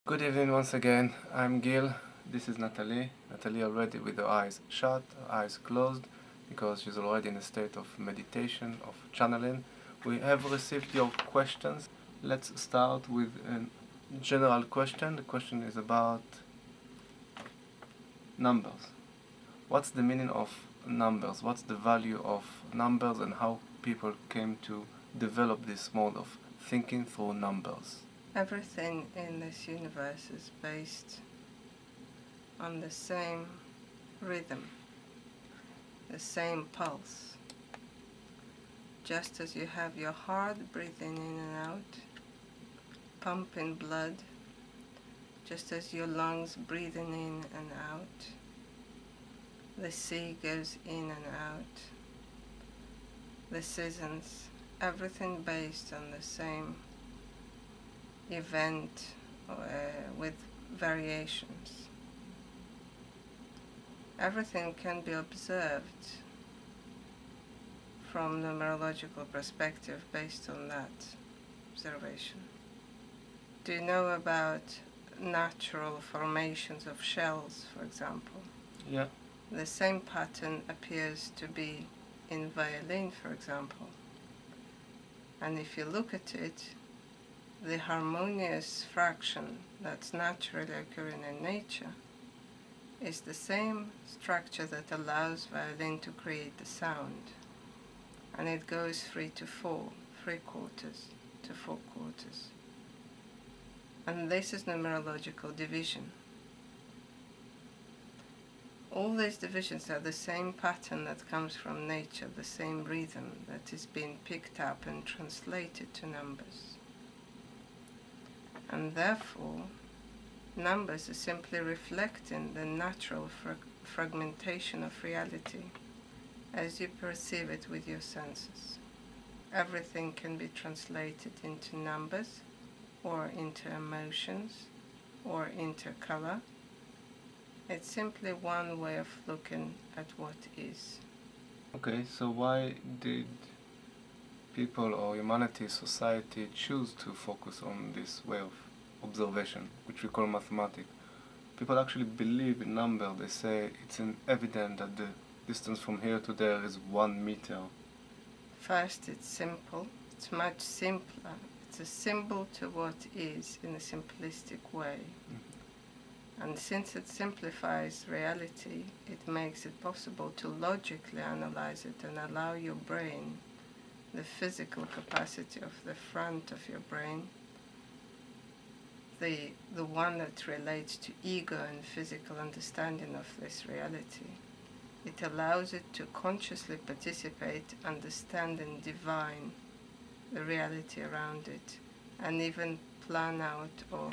Good evening once again. I'm Gil. This is Natalie. Natalie already with her eyes shut, her eyes closed, because she's already in a state of meditation, of channeling. We have received your questions. Let's start with a general question. The question is about numbers. What's the meaning of numbers? What's the value of numbers and how people came to develop this mode of thinking through numbers? Everything in this universe is based on the same rhythm, the same pulse. Just as you have your heart breathing in and out, pumping blood, just as your lungs breathing in and out, the sea goes in and out, the seasons, everything based on the same event with variations. Everything can be observed from numerological perspective based on that observation. Do you know about natural formations of shells, for example? Yeah. The same pattern appears to be in violin, for example. And if you look at it, the harmonious fraction that's naturally occurring in nature is the same structure that allows violin to create the sound. And it goes 3 to 4, 3/4 to 4/4. And this is numerological division. All these divisions are the same pattern that comes from nature, the same rhythm that is being picked up and translated to numbers. And therefore, numbers are simply reflecting the natural fragmentation of reality as you perceive it with your senses. Everything can be translated into numbers, or into emotions, or into color. It's simply one way of looking at what is. Okay, so why did people or humanity, society choose to focus on this way of observation, which we call mathematics? People actually believe in number. They say it's evident that the distance from here to there is 1 meter. First, it's simple. It's much simpler. It's a symbol to what is in a simplistic way. And since it simplifies reality, it makes it possible to logically analyze it and allow your brain, the physical capacity of the front of your brain, the one that relates to ego and physical understanding of this reality. It allows it to consciously participate, understand and divine the reality around it, and even plan out or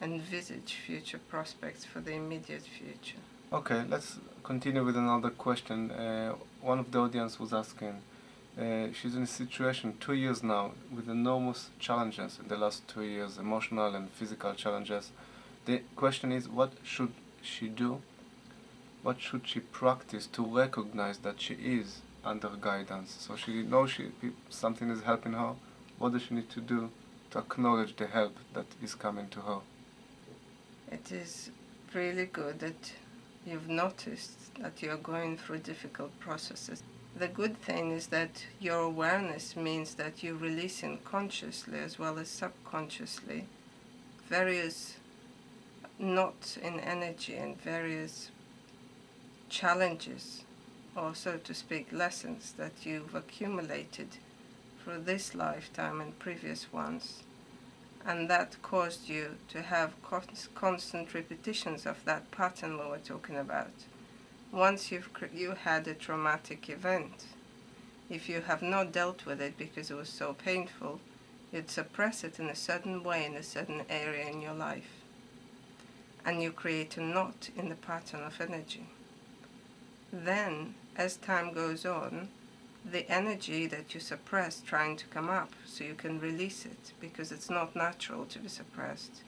envisage future prospects for the immediate future. Okay, let's continue with another question. One of the audience was asking, she's in a situation 2 years now with enormous challenges in the last 2 years, emotional and physical challenges. The question is, what should she do? What should she practice to recognize that she is under guidance? So she knows something is helping her. What does she need to do to acknowledge the help that is coming to her? It is really good that you've noticed that you're going through difficult processes. The good thing is that your awareness means that you're releasing consciously as well as subconsciously various knots in energy and various challenges, or so to speak, lessons that you've accumulated through this lifetime and previous ones. And that caused you to have constant repetitions of that pattern we were talking about. Once you had a traumatic event, if you have not dealt with it because it was so painful, you'd suppress it in a certain way in a certain area in your life. And you create a knot in the pattern of energy. Then, as time goes on, the energy that you suppress trying to come up so you can release it, because it's not natural to be suppressed.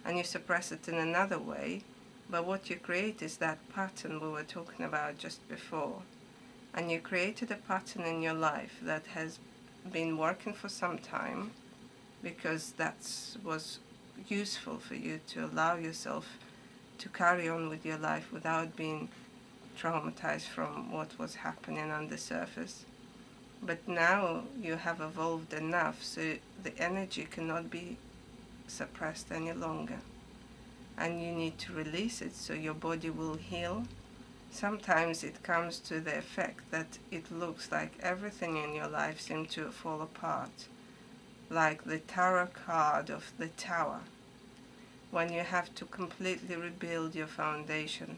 And you suppress it in another way, but what you create is that pattern we were talking about just before. And you created a pattern in your life that has been working for some time, because that was useful for you to allow yourself to carry on with your life without being traumatized from what was happening on the surface. But now you have evolved enough so the energy cannot be suppressed any longer, and you need to release it so your body will heal. Sometimes it comes to the effect that it looks like everything in your life seems to fall apart, like the tarot card of the Tower. When you have to completely rebuild your foundation,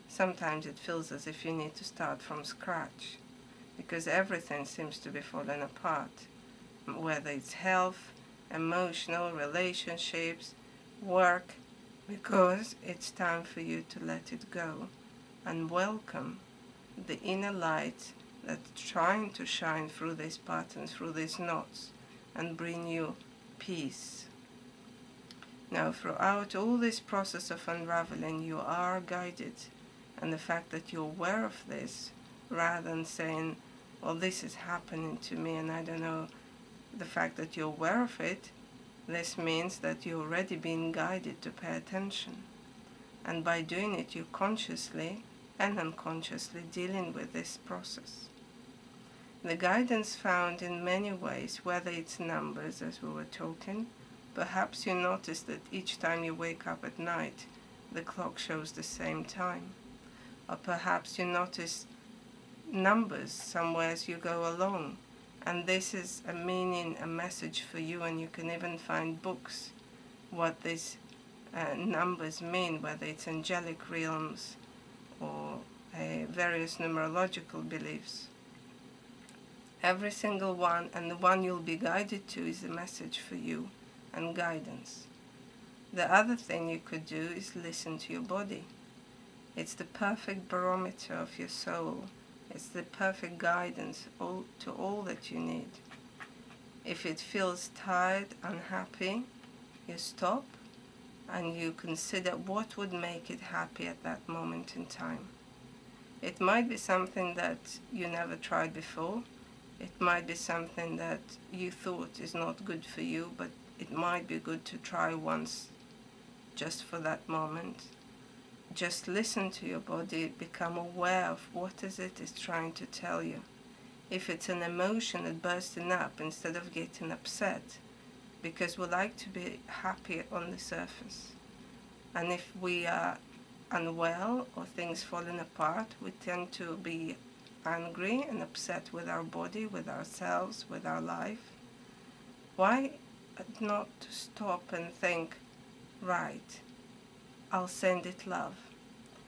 sometimes it feels as if you need to start from scratch, because everything seems to be falling apart, whether it's health, emotional, relationships, work, because it's time for you to let it go and welcome the inner light that's trying to shine through these patterns, through these knots, and bring you peace. Now, throughout all this process of unraveling, you are guided, and the fact that you're aware of this, rather than saying, well, this is happening to me and I don't know, the fact that you're aware of it, this means that you're already being guided to pay attention. And by doing it, you're consciously and unconsciously dealing with this process. The guidance found in many ways, whether it's numbers, as we were talking. Perhaps you notice that each time you wake up at night, the clock shows the same time. Or perhaps you notice numbers somewhere as you go along, and this is a meaning, a message for you, and you can even find books what these numbers mean, whether it's angelic realms or various numerological beliefs. Every single one, and the one you'll be guided to, is a message for you and guidance. The other thing you could do is listen to your body. It's the perfect barometer of your soul. It's the perfect guidance to all that you need. If it feels tired, unhappy, you stop and you consider what would make it happy at that moment in time. It might be something that you never tried before. It might be something that you thought is not good for you, but it might be good to try once, just for that moment. Just listen to your body, become aware of what is it is trying to tell you. If it's an emotion that's bursting up, instead of getting upset, because we like to be happy on the surface. And if we are unwell or things falling apart, we tend to be angry and upset with our body, with ourselves, with our life. Why not stop and think, right, I'll send it love.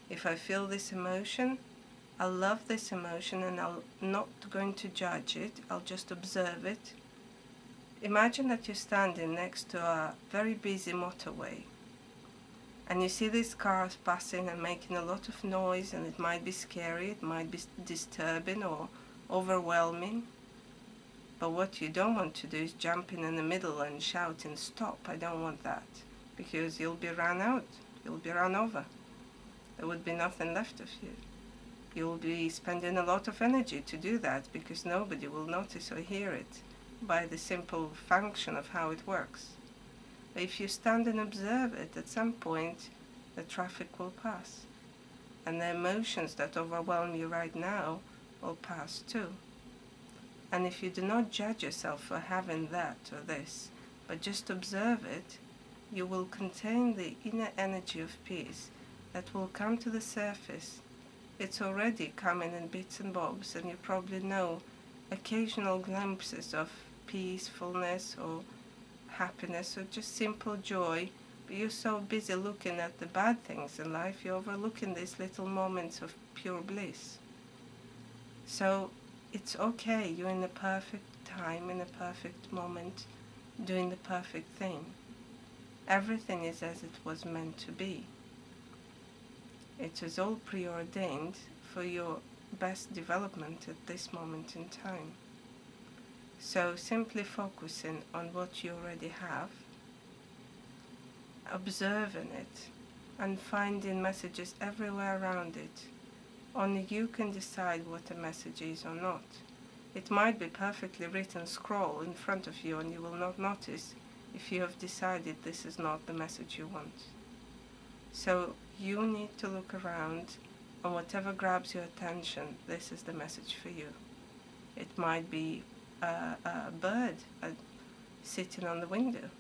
If I feel this emotion, I'll love this emotion and I'm not going to judge it, I'll just observe it. Imagine that you're standing next to a very busy motorway and you see these cars passing and making a lot of noise, and it might be scary, it might be disturbing or overwhelming. But what you don't want to do is jump in the middle and shouting, stop, I don't want that, because you'll be run out, you'll be run over. There would be nothing left of you. You'll be spending a lot of energy to do that because nobody will notice or hear it by the simple function of how it works. But if you stand and observe it, at some point the traffic will pass. And the emotions that overwhelm you right now will pass too. And if you do not judge yourself for having that or this, but just observe it, you will contain the inner energy of peace that will come to the surface. It's already coming in bits and bobs, and you probably know occasional glimpses of peacefulness or happiness or just simple joy, but you're so busy looking at the bad things in life, you're overlooking these little moments of pure bliss. So it's okay, you're in the perfect time, in the perfect moment, doing the perfect thing. Everything is as it was meant to be. It was all preordained for your best development at this moment in time. So simply focusing on what you already have, observing it, and finding messages everywhere around it. Only you can decide what a message is or not. It might be perfectly written scroll in front of you and you will not notice if you have decided this is not the message you want. So you need to look around, and whatever grabs your attention, this is the message for you. It might be a bird sitting on the window,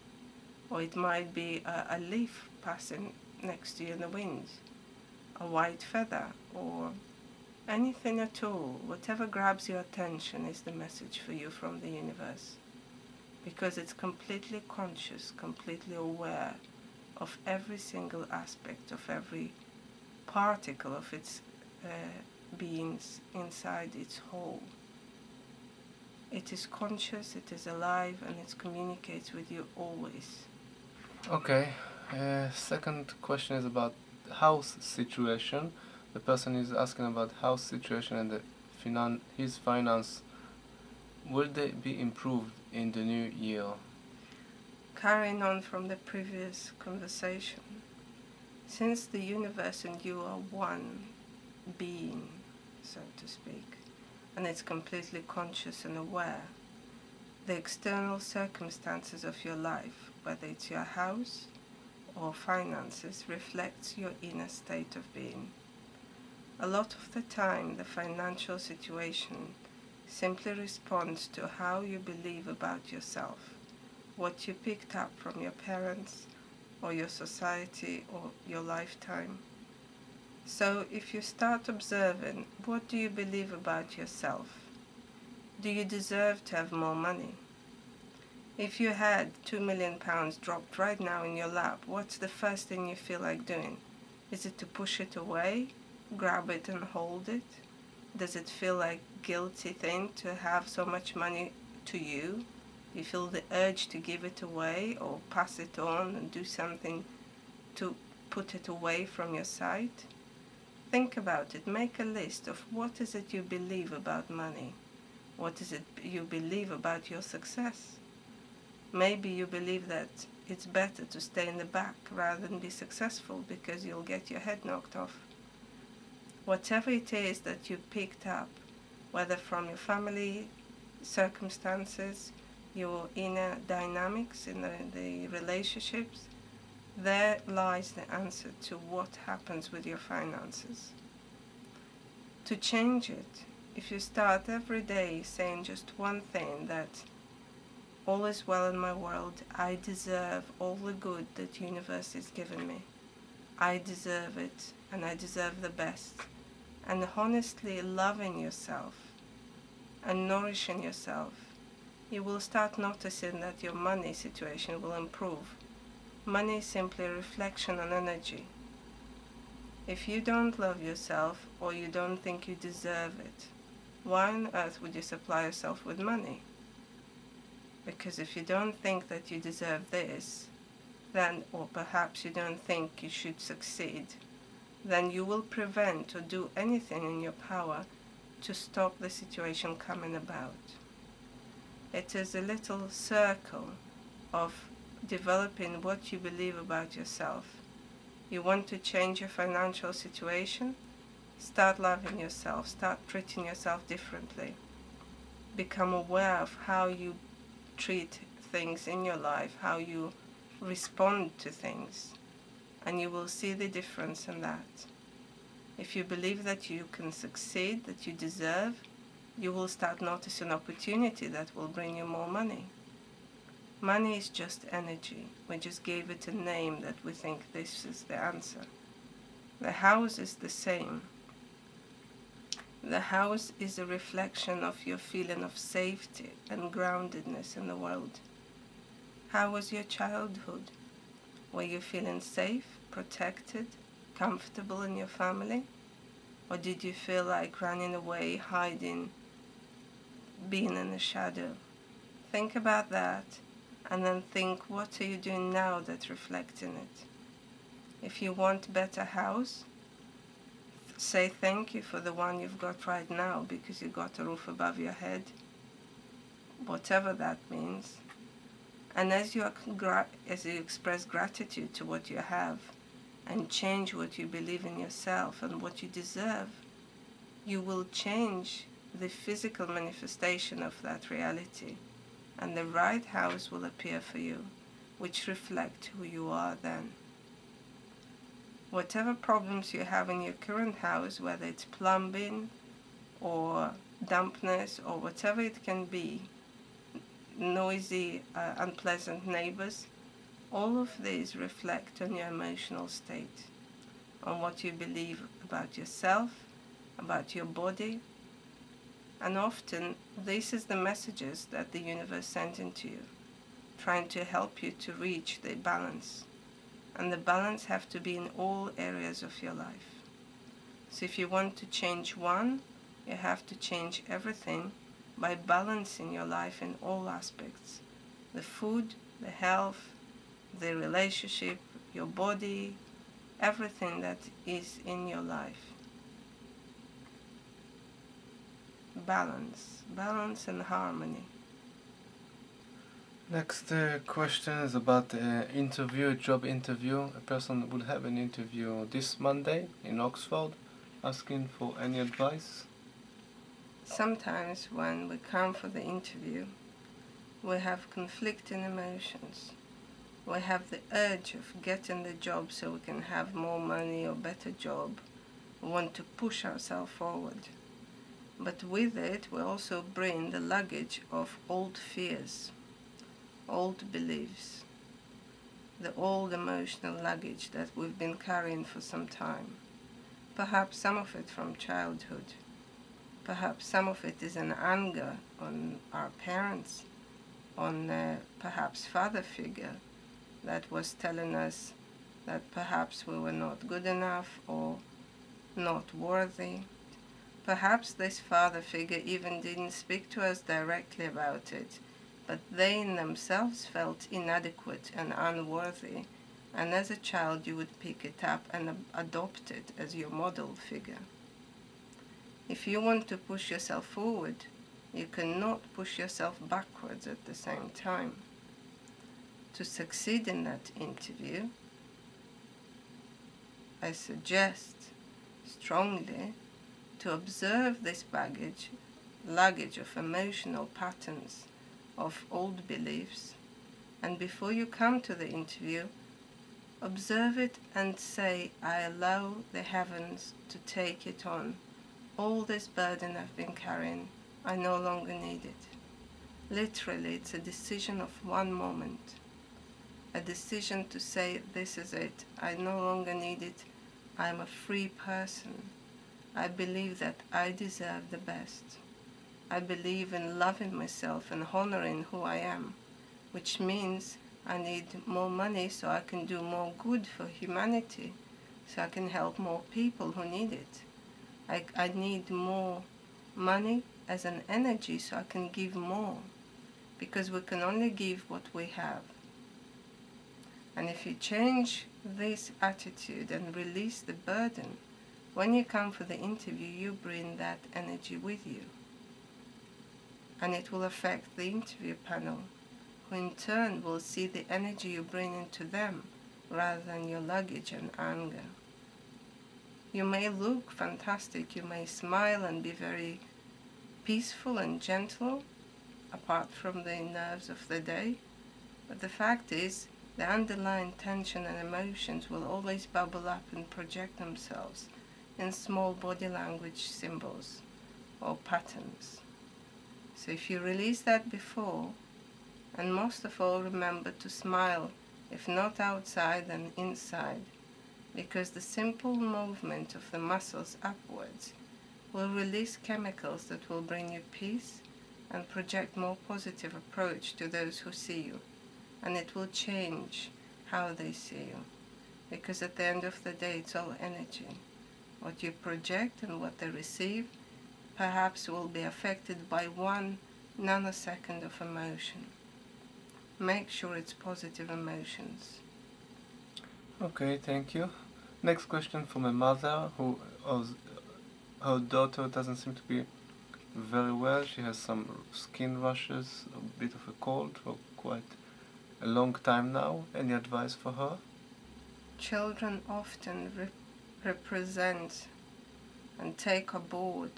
or it might be a leaf passing next to you in the wind, a white feather, or anything at all. Whatever grabs your attention is the message for you from the universe, because it's completely conscious, completely aware of every single aspect, of every particle of its beings inside its whole. It is conscious, it is alive, and it communicates with you always. Okay. Second question is about house situation. The person is asking about house situation and his finance. Will they be improved in the new year? Carrying on from the previous conversation, since the universe and you are one being, so to speak, and it's completely conscious and aware, the external circumstances of your life, whether it's your house or finances, reflects your inner state of being. A lot of the time, the financial situation simply responds to how you believe about yourself, what you picked up from your parents or your society or your lifetime. So if you start observing, what do you believe about yourself? Do you deserve to have more money? If you had £2 million dropped right now in your lap, what's the first thing you feel like doing? Is it to push it away, grab it and hold it? Does it feel like a guilty thing to have so much money to you? Do you feel the urge to give it away or pass it on and do something to put it away from your sight? Think about it. Make a list of what is it you believe about money. What is it you believe about your success? Maybe you believe that it's better to stay in the back rather than be successful because you'll get your head knocked off. Whatever it is that you picked up, whether from your family circumstances, your inner dynamics in the relationships, there lies the answer to what happens with your finances. To change it, if you start every day saying just one thing, that all is well in my world, I deserve all the good that the universe has given me. I deserve it, and I deserve the best. And honestly loving yourself and nourishing yourself, you will start noticing that your money situation will improve. Money is simply a reflection on energy. If you don't love yourself, or you don't think you deserve it, why on earth would you supply yourself with money? Because if you don't think that you deserve this, then, or perhaps you don't think you should succeed, then you will prevent or do anything in your power to stop the situation coming about. It is a little circle of developing what you believe about yourself. You want to change your financial situation? Start loving yourself, start treating yourself differently. Become aware of how you treat things in your life, how you respond to things, and you will see the difference in that. If you believe that you can succeed, that you deserve, you will start noticing opportunity that will bring you more money. Money is just energy. We just gave it a name that we think this is the answer. The house is the same. The house is a reflection of your feeling of safety and groundedness in the world. How was your childhood? Were you feeling safe, protected, comfortable in your family? Or did you feel like running away, hiding, being in the shadow? Think about that, and then think, what are you doing now that reflects in it? If you want a better house, say thank you for the one you've got right now, because you got a roof above your head, whatever that means. And as you express gratitude to what you have, and change what you believe in yourself and what you deserve, you will change the physical manifestation of that reality, and the right house will appear for you. which reflect who you are then. Whatever problems you have in your current house, whether it's plumbing or dampness or whatever it can be, noisy, unpleasant neighbors, all of these reflect on your emotional state, on what you believe about yourself, about your body, and often this is the messages that the universe sends into you, trying to help you to reach the balance. And the balance have to be in all areas of your life. So if you want to change one, you have to change everything by balancing your life in all aspects. The food, the health, the relationship, your body, everything that is in your life. Balance and harmony. Next question is about interview, a job interview. A person will have an interview this Monday in Oxford, asking for any advice. Sometimes when we come for the interview, we have conflicting emotions. We have the urge of getting the job so we can have more money or better job. We want to push ourselves forward. But with it, we also bring the luggage of old fears, old beliefs, the old emotional luggage that we've been carrying for some time. Perhaps some of it from childhood. Perhaps some of it is an anger on our parents, on perhaps father figure that was telling us that perhaps we were not good enough or not worthy. Perhaps this father figure even didn't speak to us directly about it, but they in themselves felt inadequate and unworthy, and as a child you would pick it up and adopt it as your model figure. If you want to push yourself forward, you cannot push yourself backwards at the same time. To succeed in that interview, I suggest strongly to observe this luggage of emotional patterns, of old beliefs, and before you come to the interview, observe it and say, I allow the heavens to take it on. All this burden I've been carrying, I no longer need it. Literally, it's a decision of one moment. A decision to say, this is it. I no longer need it. I'm a free person. I believe that I deserve the best. I believe in loving myself and honoring who I am, which means I need more money so I can do more good for humanity, so I can help more people who need it. I need more money as an energy so I can give more, because we can only give what we have. And if you change this attitude and release the burden, when you come for the interview, you bring that energy with you. And it will affect the interview panel, who in turn will see the energy you bring into them rather than your luggage and anger. You may look fantastic, you may smile and be very peaceful and gentle, apart from the nerves of the day, but the fact is, the underlying tension and emotions will always bubble up and project themselves in small body language symbols or patterns. So if you release that before, and most of all remember to smile, if not outside then inside, because the simple movement of the muscles upwards will release chemicals that will bring you peace and project more positive approach to those who see you, and it will change how they see you, because at the end of the day it's all energy. What you project and what they receive perhaps will be affected by 1 nanosecond of emotion. Make sure it's positive emotions. Okay, thank you. Next question from a mother her daughter doesn't seem to be very well. She has some skin rashes, a bit of a cold for quite a long time now. Any advice for her? Children often represent and take aboard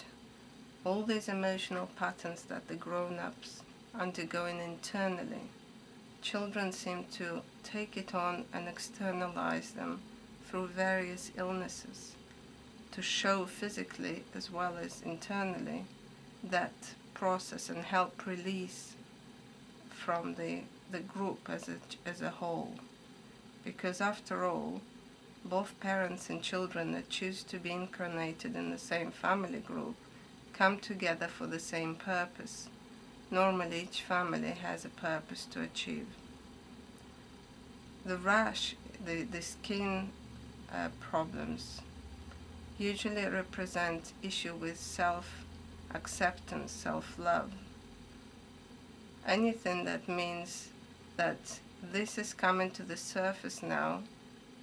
all these emotional patterns that the grown-ups undergoing internally children seem to take it on and externalize them through various illnesses to show physically as well as internally that process and help release from the group as a whole. Because after all, both parents and children that choose to be incarnated in the same family group come together for the same purpose. Normally each family has a purpose to achieve. The rash, the skin problems usually represent issue with self-acceptance, self-love. Anything that means that this is coming to the surface now,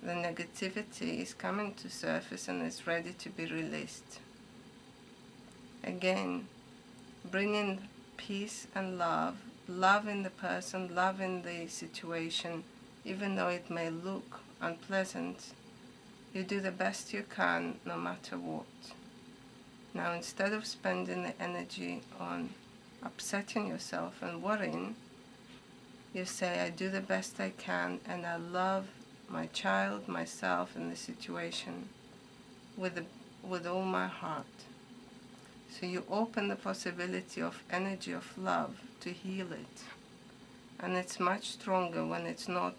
the negativity is coming to surface and is ready to be released. Again, bringing peace and love in the person, love in the situation, even though it may look unpleasant, you do the best you can no matter what. Now, instead of spending the energy on upsetting yourself and worrying, you say, I do the best I can and I love my child, myself, and the situation with all my heart. So you open the possibility of energy of love to heal it. And it's much stronger when it's not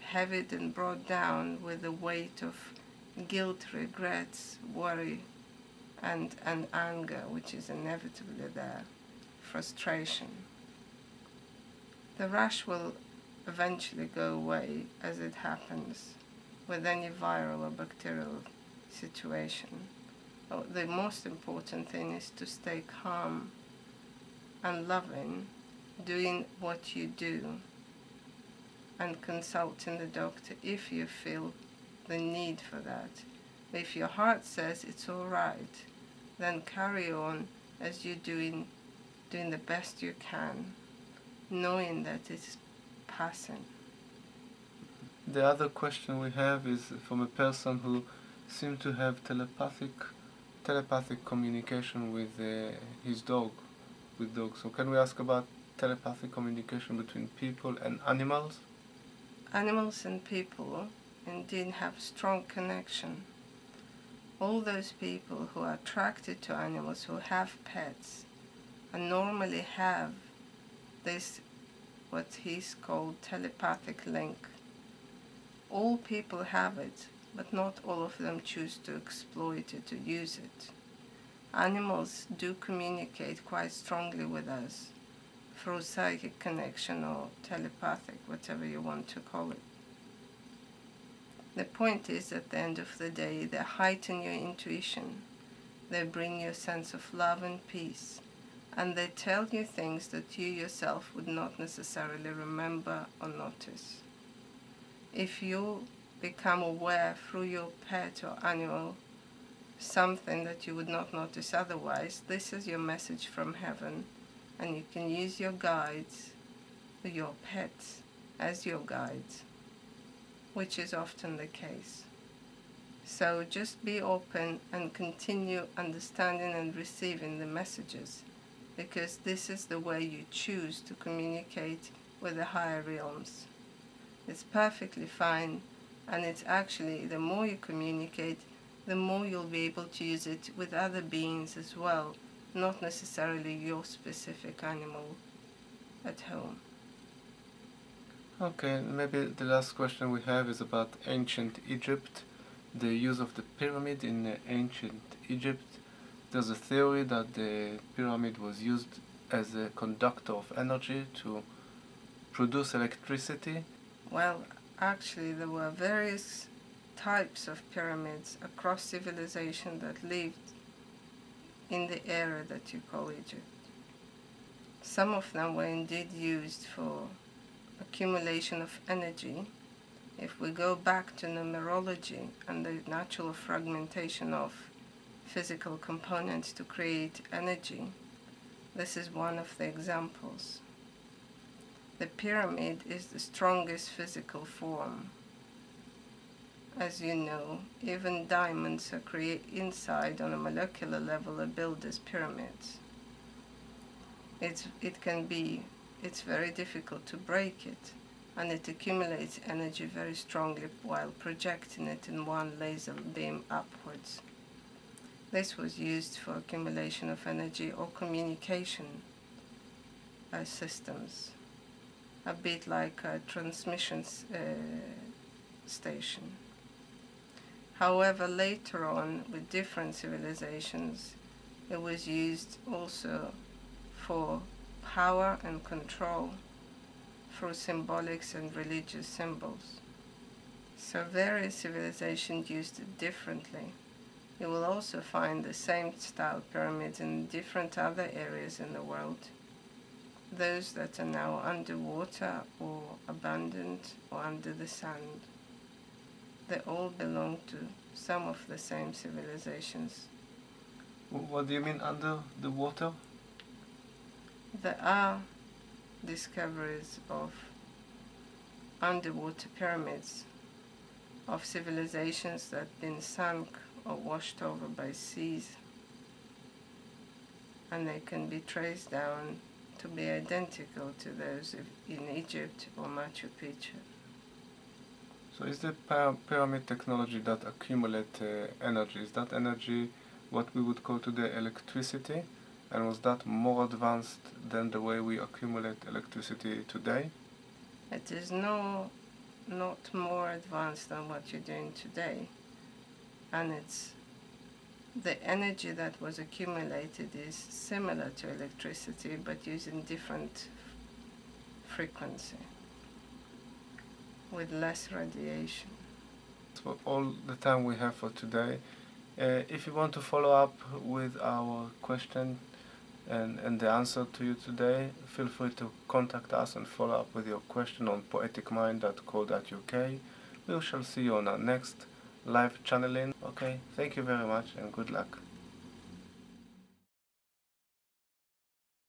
heavy and brought down with the weight of guilt, regrets, worry, and anger, which is inevitably there, frustration. The rash will eventually go away as it happens with any viral or bacterial situation. The most important thing is to stay calm and loving, doing what you do, and consulting the doctor if you feel the need for that. If your heart says it's all right, then carry on as you're doing the best you can, knowing that it's passing. The other question we have is from a person who seemed to have telepathic communication with his dog, with dogs. So can we ask about telepathic communication between people and animals? Animals and people indeed have strong connection. All those people who are attracted to animals, who have pets, and normally have this, what he's called telepathic link. All people have it, but not all of them choose to exploit it, to use it. Animals do communicate quite strongly with us through psychic connection or telepathic, whatever you want to call it. The point is, at the end of the day, they heighten your intuition, they bring you a sense of love and peace, and they tell you things that you yourself would not necessarily remember or notice. If you become aware through your pet or animal something that you would not notice otherwise, this is your message from heaven, and you can use your guides, your pets, as your guides, which is often the case. So just be open and continue understanding and receiving the messages, because this is the way you choose to communicate with the higher realms. It's perfectly fine, and it's actually, the more you communicate, the more you'll be able to use it with other beings as well, not necessarily your specific animal at home. Okay, maybe the last question we have is about ancient Egypt, the use of the pyramid in ancient Egypt. There's a theory that the pyramid was used as a conductor of energy to produce electricity. Well, actually there were various types of pyramids across civilization that lived in the area that you call Egypt. Some of them were indeed used for accumulation of energy. If we go back to numerology and the natural fragmentation of physical components to create energy, this is one of the examples. The pyramid is the strongest physical form. As you know, even diamonds are created inside on a molecular level are built as pyramids. It can be it's very difficult to break it, and it accumulates energy very strongly while projecting it in one laser beam upwards. This was used for accumulation of energy or communication systems, a bit like a transmission station. However, later on, with different civilizations, it was used also for power and control through symbolics and religious symbols. So various civilizations used it differently. You will also find the same style pyramids in different other areas in the world. Those that are now underwater or abandoned or under the sand. They all belong to some of the same civilizations. What do you mean under the water? There are discoveries of underwater pyramids of civilizations that have been sunk or washed over by seas, and they can be traced down to be identical to those in Egypt or Machu Picchu. So is the pyramid technology that accumulate energy, is that energy what we would call today electricity? And was that more advanced than the way we accumulate electricity today? It is not more advanced than what you're doing today. And it's the energy that was accumulated is similar to electricity, but using different frequency, with less radiation. That's all the time we have for today. If you want to follow up with our question and the answer to you today, feel free to contact us and follow up with your question on poeticmind.co.uk. We shall see you on our next live channeling. Okay, thank you very much and good luck.